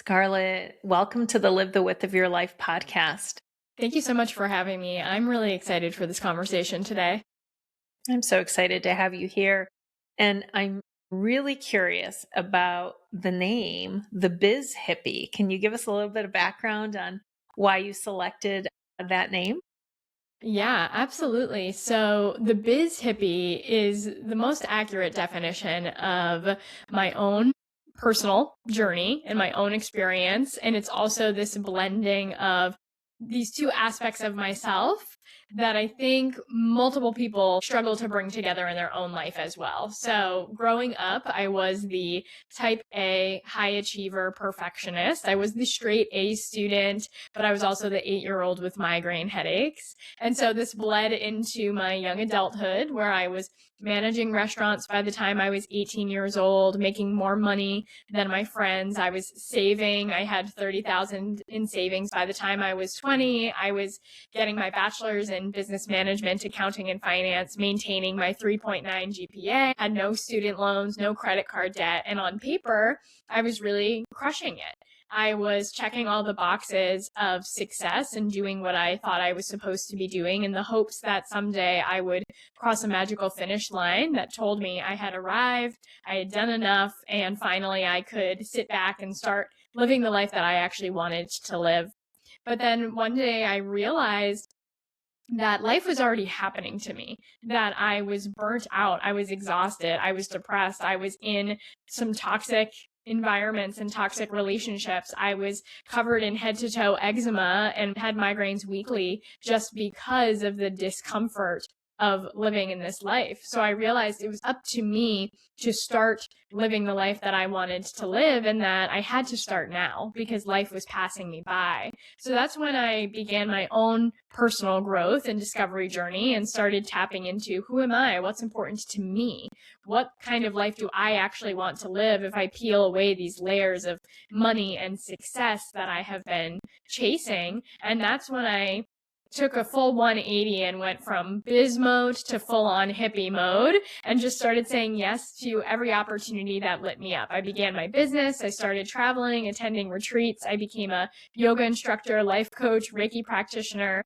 Scarlett, welcome to the Live the Width of Your Life podcast. Thank you so much for having me. I'm really excited for this conversation today. I'm so excited to have you here. And I'm really curious about the name, the Biz Hippie. Can you give us a little bit of background on why you selected that name? Yeah, absolutely. So the Biz Hippie is the most accurate definition of my own personal journey and my own experience. And it's also this blending of these two aspects of myself that I think multiple people struggle to bring together in their own life as well. So growing up, I was the type A high achiever perfectionist. I was the straight A student, but I was also the 8-year-old with migraine headaches. And so this bled into my young adulthood where I was managing restaurants by the time I was 18 years old, making more money than my friends. I was saving. I had 30,000 in savings by the time I was 20. I was getting my bachelor's in business management, accounting, and finance, maintaining my 3.9 GPA, had no student loans, no credit card debt. And on paper, I was really crushing it. I was checking all the boxes of success and doing what I thought I was supposed to be doing in the hopes that someday I would cross a magical finish line that told me I had arrived, I had done enough, and finally I could sit back and start living the life that I actually wanted to live. But then one day I realized that life was already happening to me, that I was burnt out, I was exhausted, I was depressed, I was in some toxic environments and toxic relationships. I was covered in head to toe eczema and had migraines weekly just because of the discomfort of living in this life. So I realized it was up to me to start living the life that I wanted to live and that I had to start now because life was passing me by. So that's when I began my own personal growth and discovery journey and started tapping into who am I? What's important to me? What kind of life do I actually want to live if I peel away these layers of money and success that I have been chasing? And that's when I took a full 180 and went from biz mode to full on hippie mode and just started saying yes to every opportunity that lit me up. I began my business. I started traveling, attending retreats. I became a yoga instructor, life coach, Reiki practitioner.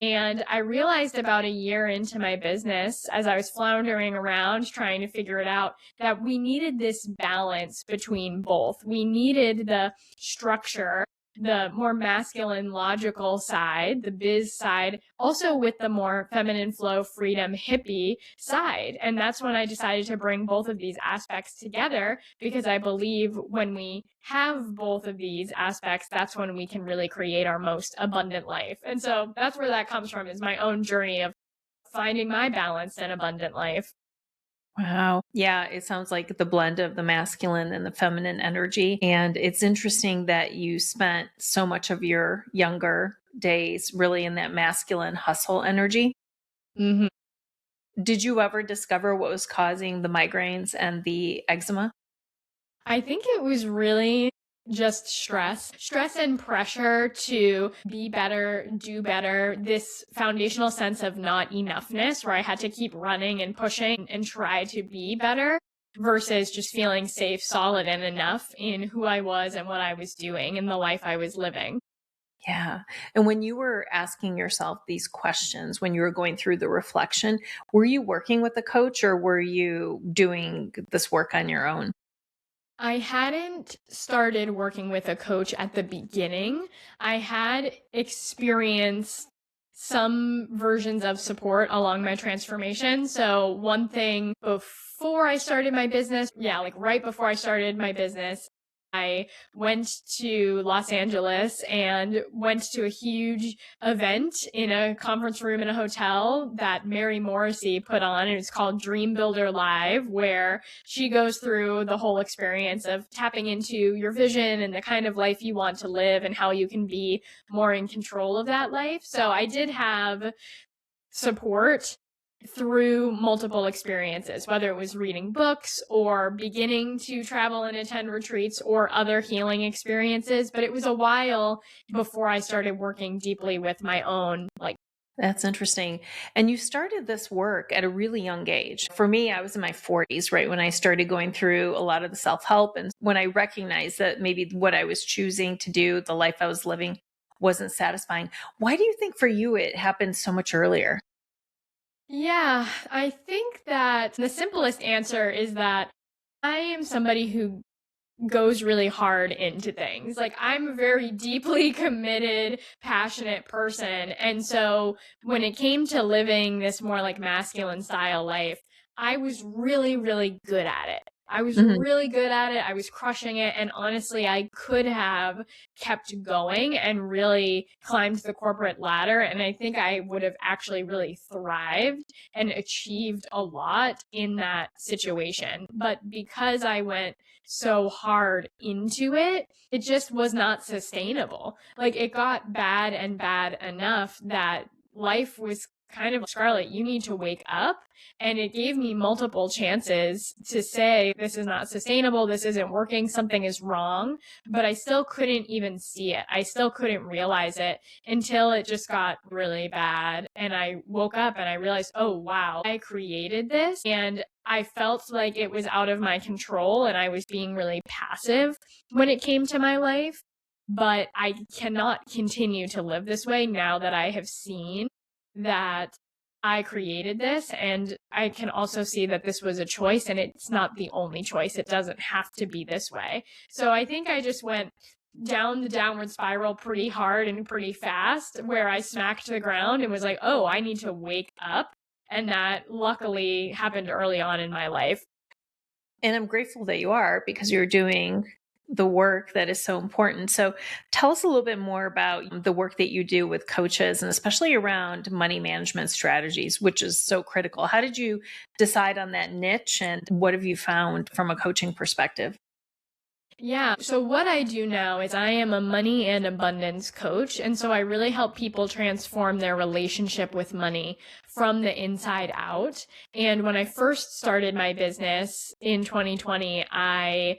And I realized about a year into my business, as I was floundering around trying to figure it out, that we needed this balance between both. We needed the structure, the more masculine, logical side, the biz side, also with the more feminine flow, freedom, hippie side. And that's when I decided to bring both of these aspects together because I believe when we have both of these aspects, that's when we can really create our most abundant life. And so that's where that comes from, is my own journey of finding my balanced and abundant life. Wow. Yeah, it sounds like the blend of the masculine and the feminine energy. And it's interesting that you spent so much of your younger days really in that masculine hustle energy. Mm-hmm. Did you ever discover what was causing the migraines and the eczema? I think it was really just stress and pressure to be better, do better, this foundational sense of not enoughness where I had to keep running and pushing and try to be better versus just feeling safe, solid, and enough in who I was and what I was doing and the life I was living. Yeah. And when you were asking yourself these questions, when you were going through the reflection, were you working with a coach or were you doing this work on your own? I hadn't started working with a coach at the beginning. I had experienced some versions of support along my transformation. So one thing before I started my business, like right before I started my business, I went to Los Angeles and went to a huge event in a conference room in a hotel that Mary Morrissey put on. It's called Dream Builder Live, where she goes through the whole experience of tapping into your vision and the kind of life you want to live and how you can be more in control of that life. So I did have support through multiple experiences, whether it was reading books or beginning to travel and attend retreats or other healing experiences. But it was a while before I started working deeply with my own That's interesting. And you started this work at a really young age. For me, I was in my 40s, right, when I started going through a lot of the self help. And when I recognized that maybe what I was choosing to do, the life I was living, wasn't satisfying. Why do you think for you it happened so much earlier? Yeah, I think that the simplest answer is that I am somebody who goes really hard into things. Like, I'm a very deeply committed, passionate person. And so when it came to living this more like masculine style life, I was really, really good at it. I was Mhm. really good at it. I was crushing it. And honestly, I could have kept going and really climbed the corporate ladder. And I think I would have actually really thrived and achieved a lot in that situation. But because I went so hard into it, it just was not sustainable. Like, it got bad and bad enough that life was kind of, Scarlett, you need to wake up. And it gave me multiple chances to say, this is not sustainable, this isn't working, something is wrong. But I still couldn't even see it. I still couldn't realize it until it just got really bad. And I woke up and I realized, oh, wow, I created this. And I felt like it was out of my control and I was being really passive when it came to my life. But I cannot continue to live this way now that I have seen that I created this. And I can also see that this was a choice and it's not the only choice. It doesn't have to be this way. So I think I just went down the downward spiral pretty hard and pretty fast, where I smacked the ground and was like, oh, I need to wake up. And that luckily happened early on in my life. And I'm grateful that you are because you're doing the work that is so important. So tell us a little bit more about the work that you do with coaches and especially around money management strategies, which is so critical. How did you decide on that niche and what have you found from a coaching perspective? Yeah. So what I do now is I am a money and abundance coach. And so I really help people transform their relationship with money from the inside out. And when I first started my business in 2020, I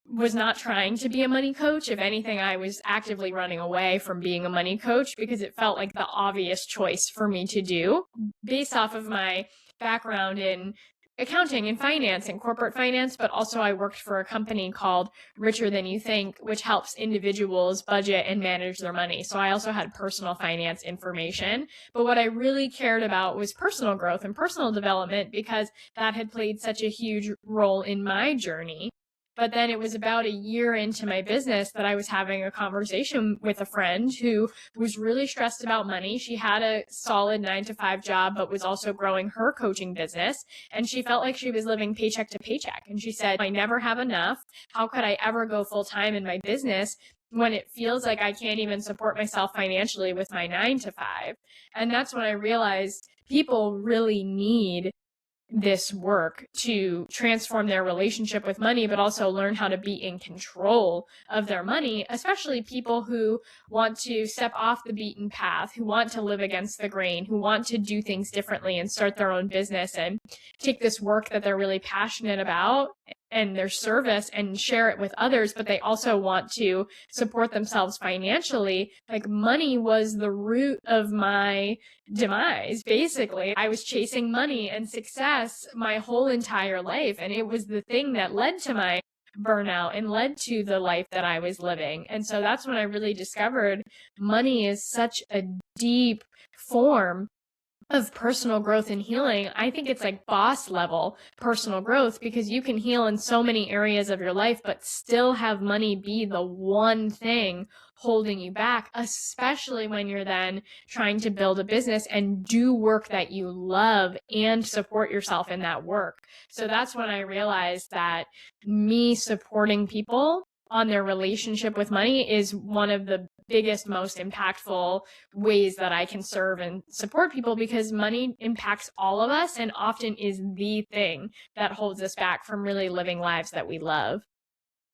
was not trying to be a money coach. If anything, I was actively running away from being a money coach because it felt like the obvious choice for me to do based off of my background in accounting and finance and corporate finance. But also I worked for a company called Richer Than You Think, which helps individuals budget and manage their money. So I also had personal finance information. But what I really cared about was personal growth and personal development because that had played such a huge role in my journey. But then it was about a year into my business that I was having a conversation with a friend who was really stressed about money. She had a solid 9 to 5 job, but was also growing her coaching business. And she felt like she was living paycheck to paycheck. And she said, I never have enough. How could I ever go full time in my business when it feels like I can't even support myself financially with my 9 to 5? And that's when I realized people really need this work to transform their relationship with money, but also learn how to be in control of their money, especially people who want to step off the beaten path, who want to live against the grain, who want to do things differently and start their own business and take this work that they're really passionate about and their service and share it with others, but they also want to support themselves financially. Like, money was the root of my demise. Basically, I was chasing money and success my whole entire life, and it was the thing that led to my burnout and led to the life that I was living. And so that's when I really discovered money is such a deep form of personal growth and healing. I think it's like boss level personal growth because you can heal in so many areas of your life, but still have money be the one thing holding you back, especially when you're then trying to build a business and do work that you love and support yourself in that work. So that's when I realized that me supporting people on their relationship with money is one of the biggest, most impactful ways that I can serve and support people, because money impacts all of us and often is the thing that holds us back from really living lives that we love.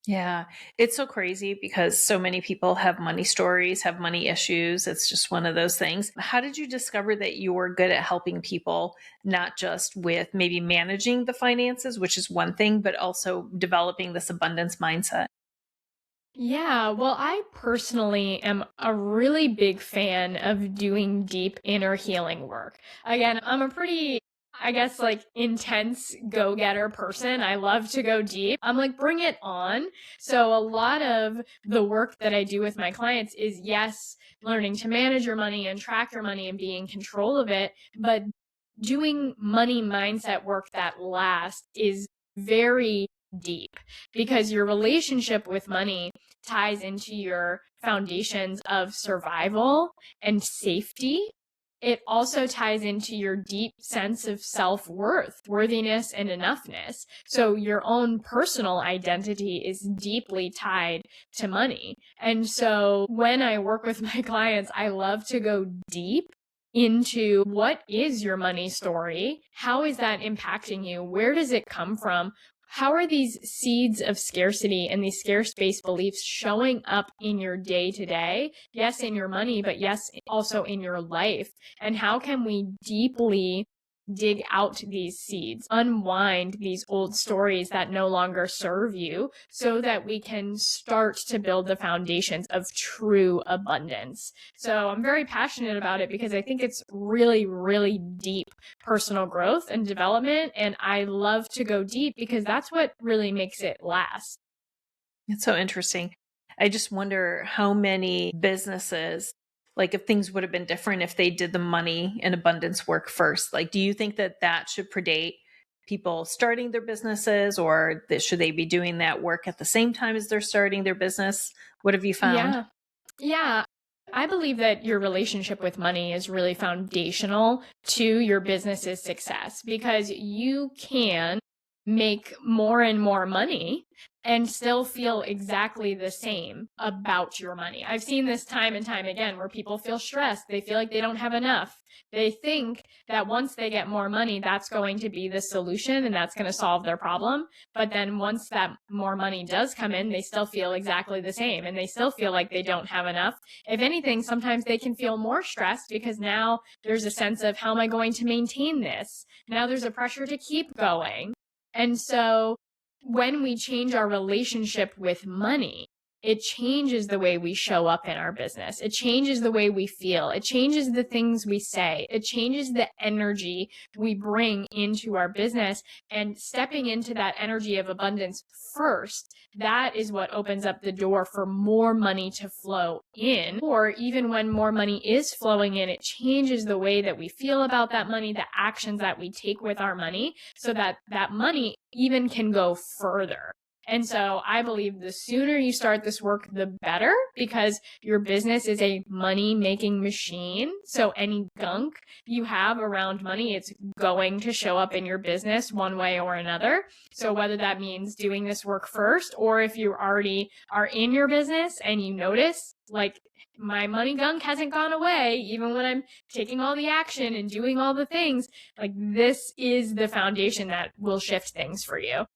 Yeah, it's so crazy because so many people have money stories, have money issues. It's just one of those things. How did you discover that you were good at helping people, not just with maybe managing the finances, which is one thing, but also developing this abundance mindset? Yeah, well, I personally am a really big fan of doing deep inner healing work. Again, I'm a pretty, I guess, like intense go-getter person. I love to go deep. I'm like, bring it on. So a lot of the work that I do with my clients is, yes, learning to manage your money and track your money and be in control of it, but doing money mindset work that lasts is very deep because your relationship with money ties into your foundations of survival and safety. It also ties into your deep sense of self-worth, worthiness, and enoughness. So your own personal identity is deeply tied to money. And so when I work with my clients, I love to go deep into what is your money story? How is that impacting you? Where does it come from? How are these seeds of scarcity and these scarce-based beliefs showing up in your day to day? Yes, in your money, but yes, also in your life. And how can we deeply dig out these seeds, unwind these old stories that no longer serve you so that we can start to build the foundations of true abundance. So I'm very passionate about it because I think it's really, really deep personal growth and development. And I love to go deep because that's what really makes it last. It's so interesting. I just wonder how many businesses, like if things would have been different if they did the money and abundance work first. Like, do you think that that should predate people starting their businesses, or that should they be doing that work at the same time as they're starting their business? What have you found? Yeah. Yeah. I believe that your relationship with money is really foundational to your business's success because you can make more and more money and still feel exactly the same about your money. I've seen this time and time again where people feel stressed. They feel like they don't have enough. They think that once they get more money, that's going to be the solution and that's going to solve their problem. But then once that more money does come in, they still feel exactly the same and they still feel like they don't have enough. If anything, sometimes they can feel more stressed because now there's a sense of, how am I going to maintain this? Now there's a pressure to keep going. And so when we change our relationship with money, it changes the way we show up in our business. It changes the way we feel. It changes the things we say. It changes the energy we bring into our business. And stepping into that energy of abundance first, that is what opens up the door for more money to flow in. Or even when more money is flowing in, it changes the way that we feel about that money, the actions that we take with our money, so that that money even can go further. And so I believe the sooner you start this work, the better, because your business is a money making machine. So any gunk you have around money, it's going to show up in your business one way or another. So whether that means doing this work first, or if you already are in your business and you notice, like, my money gunk hasn't gone away, even when I'm taking all the action and doing all the things, like, this is the foundation that will shift things for you.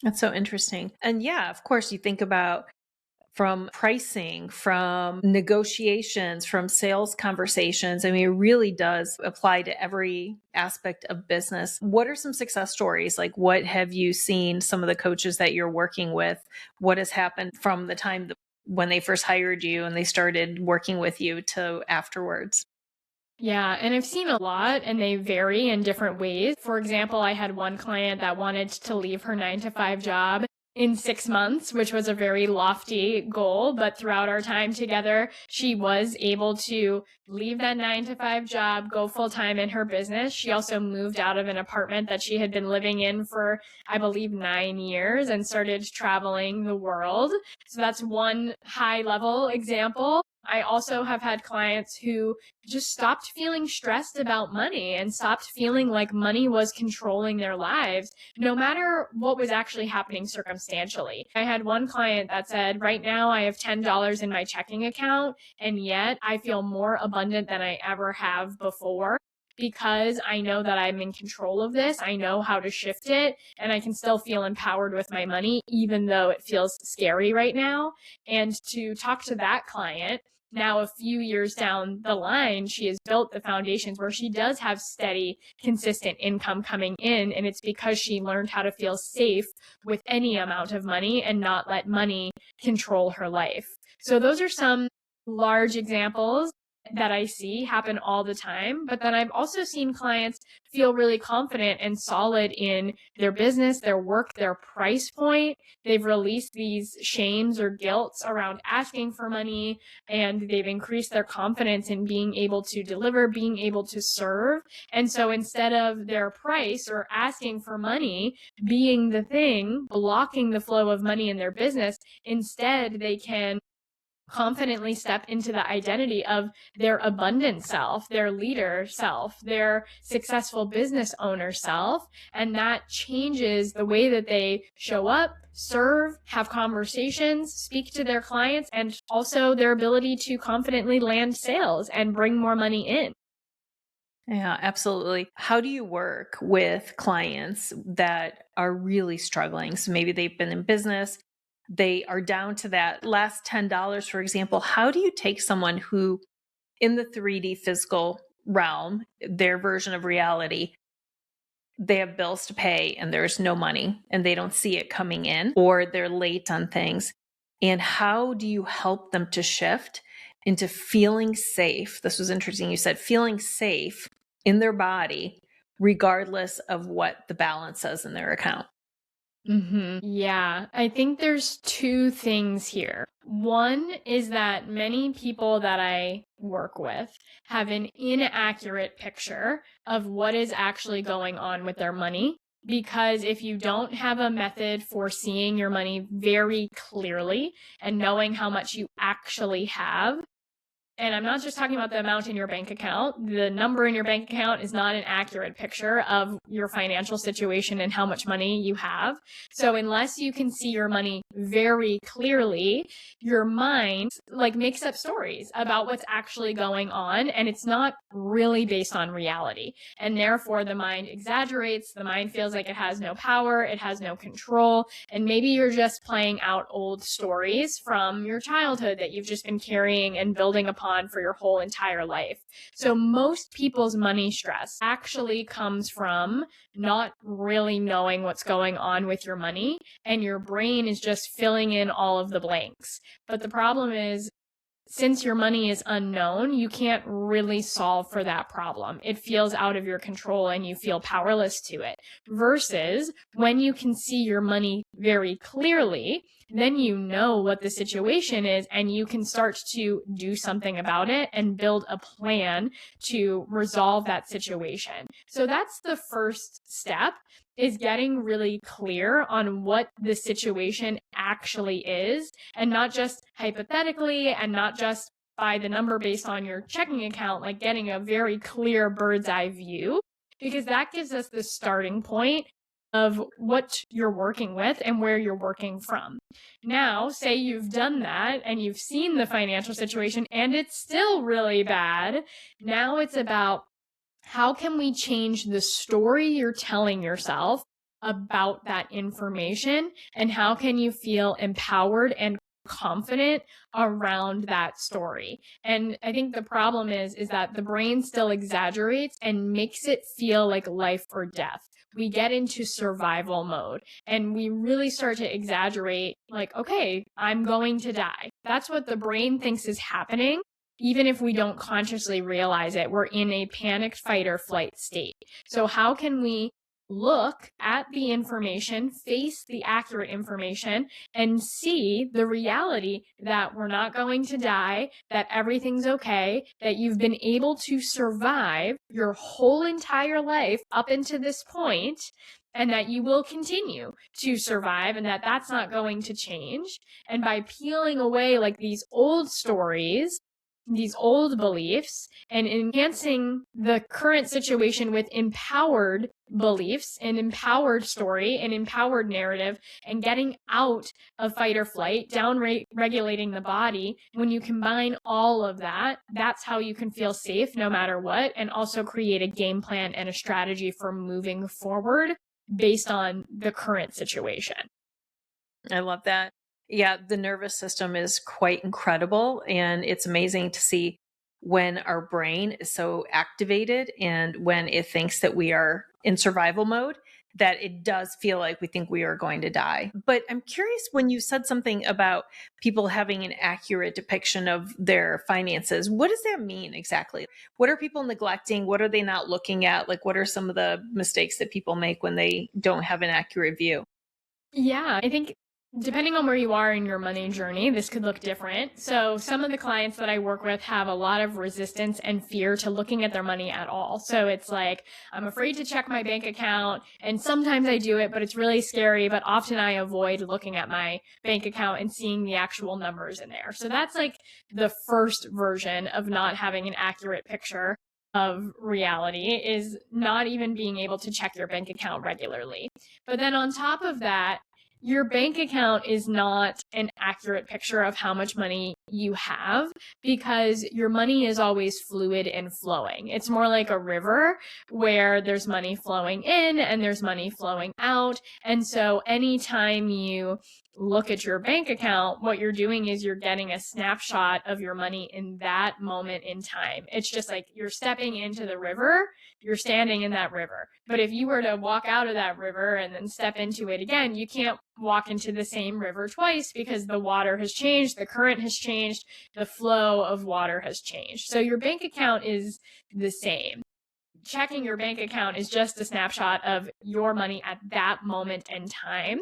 That's so interesting. And yeah, of course, you think about from pricing, from negotiations, from sales conversations. I mean, it really does apply to every aspect of business. What are some success stories? Like, what have you seen some of the coaches that you're working with? What has happened from the time when they first hired you and they started working with you to afterwards? Yeah, and I've seen a lot and they vary in different ways. For example, I had one client that wanted to leave her 9 to 5 job in 6 months, which was a very lofty goal. But throughout our time together, she was able to leave that 9 to 5 job, go full time in her business. She also moved out of an apartment that she had been living in for, I believe, 9 years and started traveling the world. So that's one high level example. I also have had clients who just stopped feeling stressed about money and stopped feeling like money was controlling their lives, no matter what was actually happening circumstantially. I had one client that said, right now I have $10 in my checking account, and yet I feel more abundant than I ever have before. Because I know that I'm in control of this, I know how to shift it, and I can still feel empowered with my money, even though it feels scary right now. And to talk to that client now a few years down the line, she has built the foundations where she does have steady, consistent income coming in. And it's because she learned how to feel safe with any amount of money and not let money control her life. So those are some large examples that I see happen all the time. But then I've also seen clients feel really confident and solid in their business, their work, their price point. They've released these shames or guilts around asking for money, and they've increased their confidence in being able to deliver, being able to serve. And so instead of their price or asking for money being the thing blocking the flow of money in their business, instead they can confidently step into the identity of their abundant self, their leader self, their successful business owner self. And that changes the way that they show up, serve, have conversations, speak to their clients, and also their ability to confidently land sales and bring more money in. Yeah, absolutely. How do you work with clients that are really struggling? So maybe they've been in business, they are down to that last $10, for example. How do you take someone who, in the 3D physical realm, their version of reality, they have bills to pay and there's no money and they don't see it coming in, or they're late on things? And how do you help them to shift into feeling safe? This was interesting. You said feeling safe in their body, regardless of what the balance says in their account. Yeah, I think there's two things here. One is that many people that I work with have an inaccurate picture of what is actually going on with their money. Because if you don't have a method for seeing your money very clearly and knowing how much you actually have, and I'm not just talking about the amount in your bank account. The number in your bank account is not an accurate picture of your financial situation and how much money you have. So unless you can see your money very clearly, your mind makes up stories about what's actually going on, and it's not really based on reality. And therefore the mind exaggerates, the mind feels like it has no power, it has no control, and maybe you're just playing out old stories from your childhood that you've just been carrying and building upon for your whole entire life. So most people's money stress actually comes from not really knowing what's going on with your money, and your brain is just filling in all of the blanks. But the problem is, since your money is unknown, you can't really solve for that problem. It feels out of your control and you feel powerless to it. Versus when you can see your money very clearly, then you know what the situation is and you can start to do something about it and build a plan to resolve that situation. So that's the first step, is getting really clear on what the situation actually is, and not just hypothetically and not just by the number based on your checking account, like getting a very clear bird's eye view, because that gives us the starting point of what you're working with and where you're working from. Now, say you've done that and you've seen the financial situation and it's still really bad. Now it's about, how can we change the story you're telling yourself about that information, and how can you feel empowered and confident around that story? And I think the problem is that the brain still exaggerates and makes it feel like life or death. We get into survival mode and we really start to exaggerate, like, okay, I'm going to die. That's what the brain thinks is happening. Even if we don't consciously realize it, we're in a panicked fight or flight state. So how can we look at the information, face the accurate information, and see the reality that we're not going to die, that everything's okay, that you've been able to survive your whole entire life up until this point, and that you will continue to survive, and that that's not going to change. And by peeling away these old stories, these old beliefs, and enhancing the current situation with empowered beliefs, an empowered story, an empowered narrative, and getting out of fight or flight, regulating the body. When you combine all of that, that's how you can feel safe no matter what, and also create a game plan and a strategy for moving forward based on the current situation. I love that. Yeah, the nervous system is quite incredible, and it's amazing to see when our brain is so activated and when it thinks that we are in survival mode, that it does feel like we think we are going to die. But I'm curious, when you said something about people having an accurate depiction of their finances, what does that mean exactly? What are people neglecting? What are they not looking at? Like, what are some of the mistakes that people make when they don't have an accurate view? Yeah, I think depending on where you are in your money journey, this could look different. So some of the clients that I work with have a lot of resistance and fear to looking at their money at all. So it's like, I'm afraid to check my bank account, and sometimes I do it, but it's really scary. But often I avoid looking at my bank account and seeing the actual numbers in there. So that's like the first version of not having an accurate picture of reality, is not even being able to check your bank account regularly. But then on top of that, your bank account is not an accurate picture of how much money you have, because your money is always fluid and flowing. It's more like a river where there's money flowing in and there's money flowing out. And so anytime you look at your bank account, what you're doing is you're getting a snapshot of your money in that moment in time. It's just like you're stepping into the river, you're standing in that river. But if you were to walk out of that river and then step into it again, you can't walk into the same river twice, because the water has changed, the current has changed, the flow of water has changed. So your bank account is the same. Checking your bank account is just a snapshot of your money at that moment in time.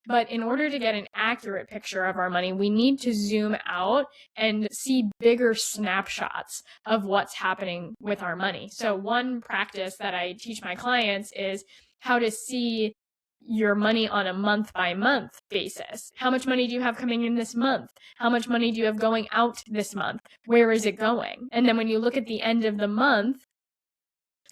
But in order to get an accurate picture of our money, we need to zoom out and see bigger snapshots of what's happening with our money. So one practice that I teach my clients is how to see your money on a month by month basis. How much money do you have coming in this month? How much money do you have going out this month? Where is it going? And then when you look at the end of the month,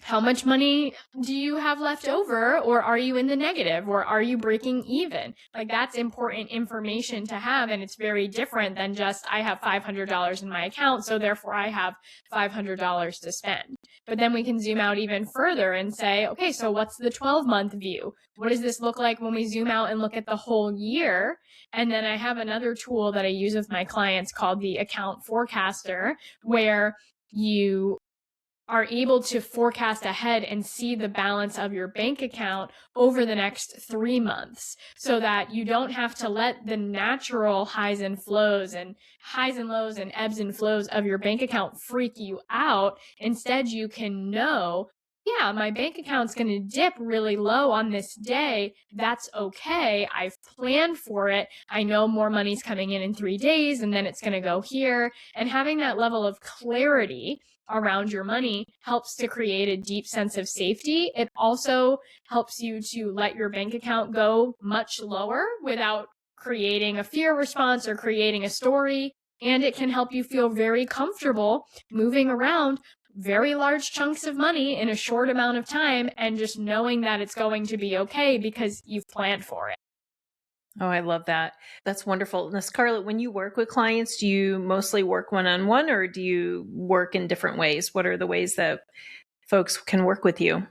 how much money do you have left over, or are you in the negative, or are you breaking even? Like, that's important information to have, and it's very different than just, I have $500 in my account, so therefore I have $500 to spend. But then we can zoom out even further and say, okay, so what's the 12-month view? What does this look like when we zoom out and look at the whole year? And then I have another tool that I use with my clients called the account forecaster, where you are able to forecast ahead and see the balance of your bank account over the next 3 months, so that you don't have to let the natural highs and lows and ebbs and flows of your bank account freak you out. Instead, you can know, yeah, my bank account's going to dip really low on this day. That's okay. I've planned for it. I know more money's coming in 3 days, and then it's going to go here. And having that level of clarity around your money helps to create a deep sense of safety. It also helps you to let your bank account go much lower without creating a fear response or creating a story. And it can help you feel very comfortable moving around very large chunks of money in a short amount of time, and just knowing that it's going to be okay because you've planned for it. Oh, I love that. That's wonderful. Now, Scarlett, when you work with clients, do you mostly work one-on-one, or do you work in different ways? What are the ways that folks can work with you?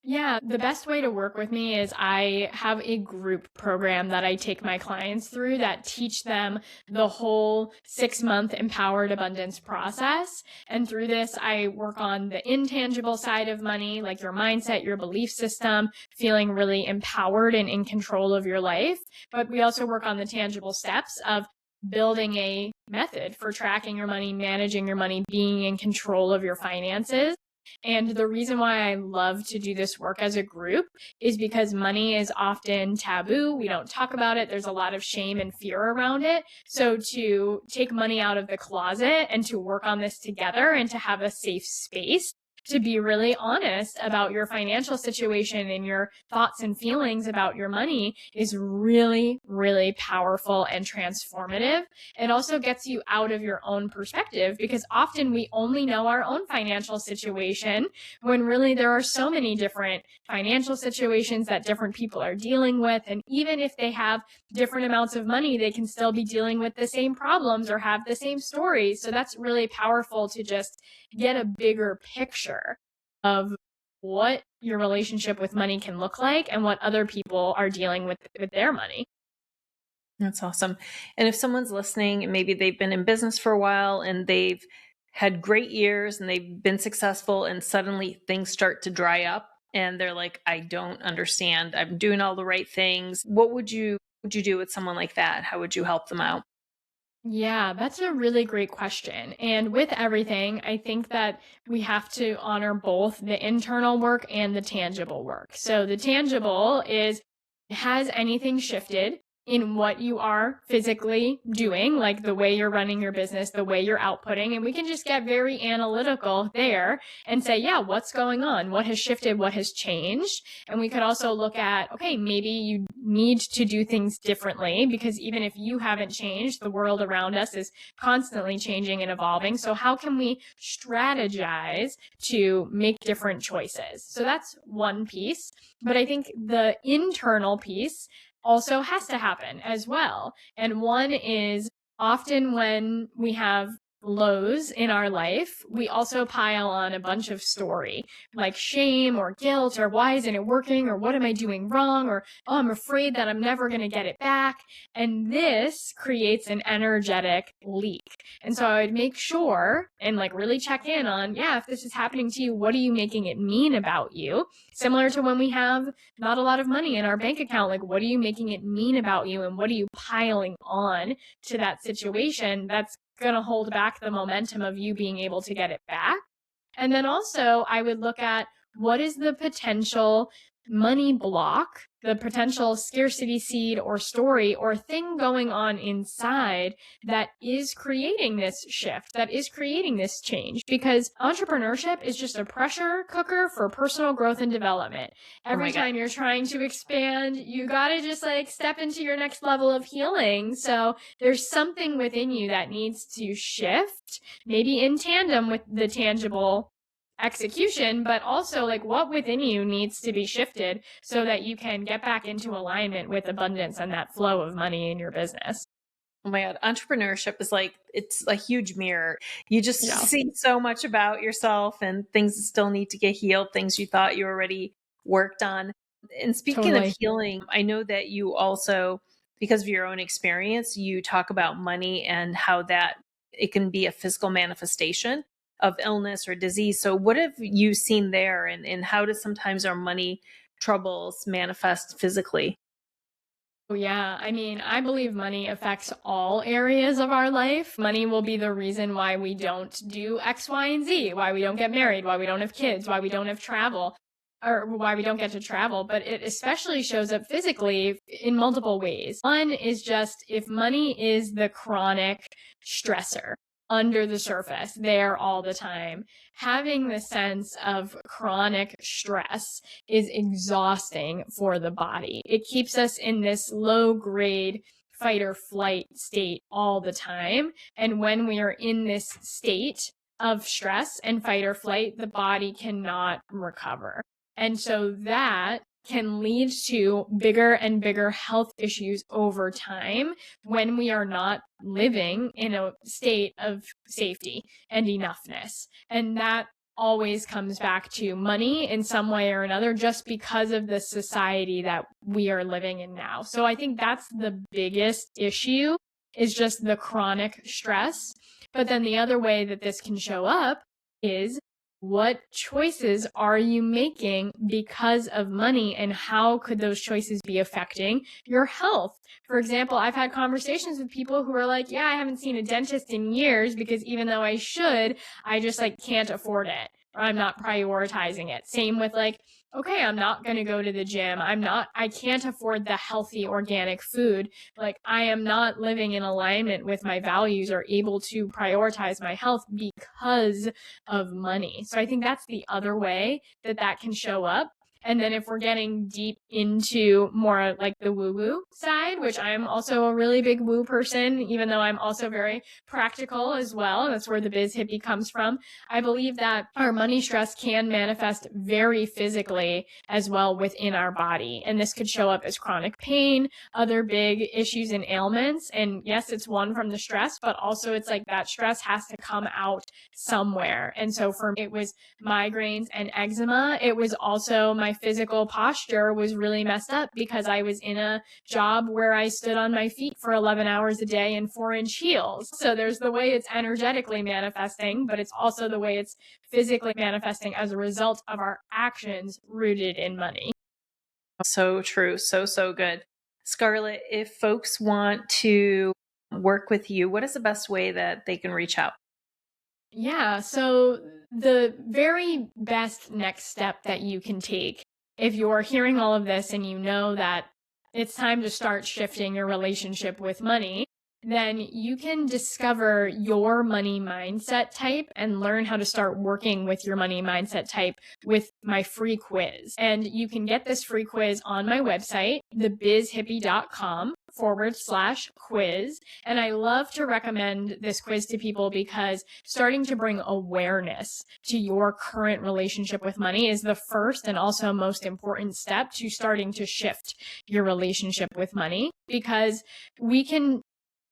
Yeah, the best way to work with me is I have a group program that I take my clients through that teach them the whole 6-month empowered abundance process. And through this, I work on the intangible side of money, like your mindset, your belief system, feeling really empowered and in control of your life. But we also work on the tangible steps of building a method for tracking your money, managing your money, being in control of your finances. And the reason why I love to do this work as a group is because money is often taboo. We don't talk about it. There's a lot of shame and fear around it. So to take money out of the closet and to work on this together and to have a safe space to be really honest about your financial situation and your thoughts and feelings about your money is really, really powerful and transformative. It also gets you out of your own perspective, because often we only know our own financial situation, when really there are so many different financial situations that different people are dealing with. And even if they have different amounts of money, they can still be dealing with the same problems or have the same stories. So that's really powerful to just get a bigger picture of what your relationship with money can look like and what other people are dealing with their money. That's awesome. And if someone's listening and maybe they've been in business for a while and they've had great years and they've been successful and suddenly things start to dry up and they're like, I don't understand. I'm doing all the right things. What would you do with someone like that? How would you help them out? Yeah, that's a really great question. And with everything, I think that we have to honor both the internal work and the tangible work. So the tangible is, has anything shifted in what you are physically doing, like the way you're running your business, the way you're outputting? And we can just get very analytical there and say, yeah, what's going on? What has shifted? What has changed? And we could also look at, okay, maybe you need to do things differently, because even if you haven't changed, the world around us is constantly changing and evolving. So how can we strategize to make different choices? So that's one piece. But I think the internal piece also has to happen as well. And one is, often when we have lows in our life, we also pile on a bunch of story, like shame or guilt, or why isn't it working, or what am I doing wrong, or oh, I'm afraid that I'm never going to get it back. And this creates an energetic leak. And so I would make sure and like really check in on, yeah, if this is happening to you, what are you making it mean about you? Similar to when we have not a lot of money in our bank account, like what are you making it mean about you, and what are you piling on to that situation that's going to hold back the momentum of you being able to get it back? And then also I would look at, what is the potential money block, the potential scarcity seed or story or thing going on inside that is creating this shift, that is creating this change? Because entrepreneurship is just a pressure cooker for personal growth and development. Every time you're trying to expand, you got to just like step into your next level of healing. So there's something within you that needs to shift, maybe in tandem with the tangible execution, but also like what within you needs to be shifted so that you can get back into alignment with abundance and that flow of money in your business. Oh my God. Entrepreneurship is like, it's a huge mirror. You just see so much about yourself and things that still need to get healed, things you thought you already worked on. And speaking of healing, I know that you also, because of your own experience, you talk about money and how that it can be a physical manifestation of illness or disease. So what have you seen there, and how does sometimes our money troubles manifest physically? Yeah, I mean, I believe money affects all areas of our life. Money will be the reason why we don't do X, Y, and Z, why we don't get married, why we don't have kids, why we don't have travel, or why we don't get to travel. But it especially shows up physically in multiple ways. One is just, if money is the chronic stressor under the surface, there all the time, having the sense of chronic stress is exhausting for the body. It keeps us in this low grade fight or flight state all the time. And when we are in this state of stress and fight or flight, the body cannot recover. And so that can lead to bigger and bigger health issues over time when we are not living in a state of safety and enoughness. And that always comes back to money in some way or another, just because of the society that we are living in now. So I think that's the biggest issue, is just the chronic stress. But then the other way that this can show up is, what choices are you making because of money, and how could those choices be affecting your health? For example, I've had conversations with people who are like, yeah, I haven't seen a dentist in years because even though I should, I just like can't afford it, or I'm not prioritizing it. Same with like, okay, I'm not going to go to the gym. I can't afford the healthy organic food. Like, I am not living in alignment with my values or able to prioritize my health because of money. So I think that's the other way that that can show up. And then if we're getting deep into more like the woo-woo side, which I'm also a really big woo person, even though I'm also very practical as well. That's where the Biz Hippie comes from. I believe that our money stress can manifest very physically as well within our body. And this could show up as chronic pain, other big issues and ailments. And yes, it's one from the stress, but also it's like that stress has to come out somewhere. And so for me, it was migraines and eczema. It was also my my physical posture was really messed up because I was in a job where I stood on my feet for 11 hours a day in 4-inch heels. So there's the way it's energetically manifesting, but it's also the way it's physically manifesting as a result of our actions rooted in money. So true. So good. Scarlett, if folks want to work with you, what is the best way that they can reach out? Yeah, so the very best next step that you can take, if you're hearing all of this and you know that it's time to start shifting your relationship with money, then you can discover your money mindset type and learn how to start working with your money mindset type with my free quiz. And you can get this free quiz on my website, thebizhippie.com/quiz. And I love to recommend this quiz to people because starting to bring awareness to your current relationship with money is the first and also most important step to starting to shift your relationship with money, because we can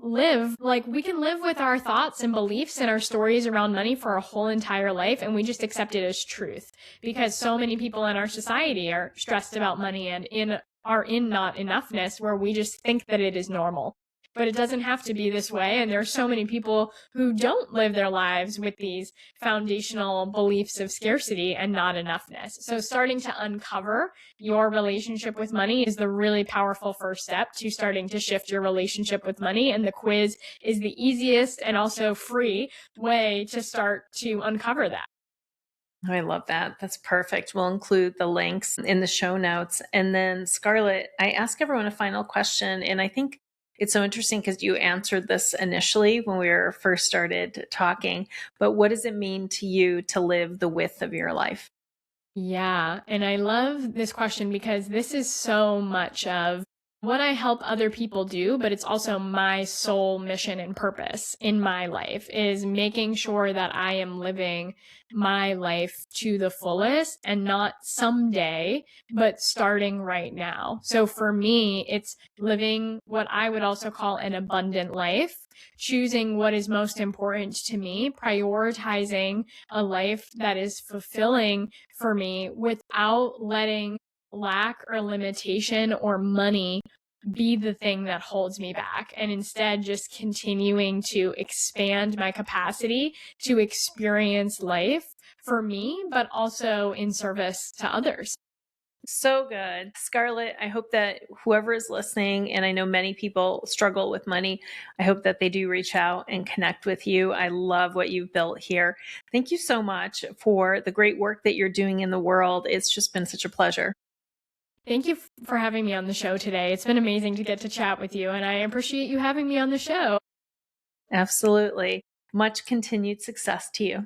live with our thoughts and beliefs and our stories around money for our whole entire life, and we just accept it as truth because so many people in our society are stressed about money and are in not enoughness, where we just think that it is normal. But it doesn't have to be this way, and there are so many people who don't live their lives with these foundational beliefs of scarcity and not enoughness. So starting to uncover your relationship with money is the really powerful first step to starting to shift your relationship with money, and the quiz is the easiest and also free way to start to uncover that. I love that. That's perfect. We'll include the links in the show notes. And then, Scarlett, I ask everyone a final question. And I think it's so interesting because you answered this initially when we were first started talking. But what does it mean to you to live the width of your life? Yeah, and I love this question because this is so much of what I help other people do, but it's also my sole mission and purpose in my life, is making sure that I am living my life to the fullest, and not someday, but starting right now. So for me, it's living what I would also call an abundant life, choosing what is most important to me, prioritizing a life that is fulfilling for me without letting lack or limitation or money be the thing that holds me back, and instead just continuing to expand my capacity to experience life for me, but also in service to others. So good. Scarlett, I hope that whoever is listening, and I know many people struggle with money, I hope that they do reach out and connect with you. I love what you've built here. Thank you so much for the great work that you're doing in the world. It's just been such a pleasure. Thank you for having me on the show today. It's been amazing to get to chat with you, and I appreciate you having me on the show. Absolutely. Much continued success to you.